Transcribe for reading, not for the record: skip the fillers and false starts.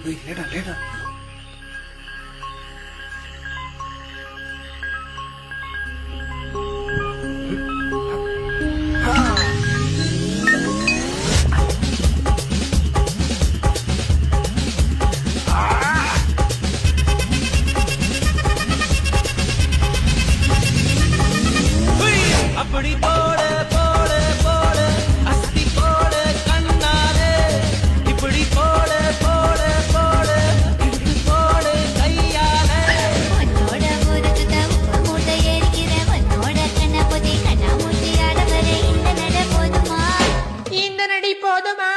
லேடா லேடா. அப்படி போட போட போட அஸ்தி போட கண்ணாலே இப்படி போட போட போட இப்படி போட கையாலே உன்னோட ஊருக்கு உப்பு மூட்டை ஏறிக்கிற உன்னோட கண்ண பொதி கண்ணா மூட்டி ஆட வர இந்த நட போதுமா இந்த நடி போதுமா?